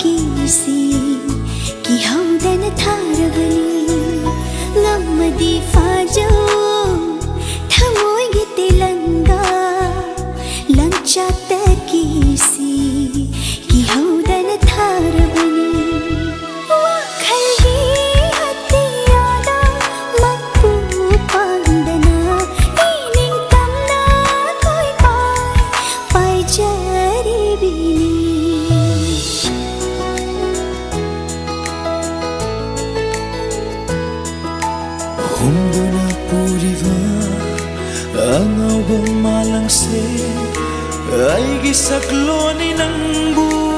kisi ki haudan tharabani ngamadi fajo thamoi gite langa langchat kisi ki haudan tharabani wakhalgi hatiyada makpu pandana ining tamna koi pai jari bini Humduna puriva angawang malangse ay gisakloni ng buhay.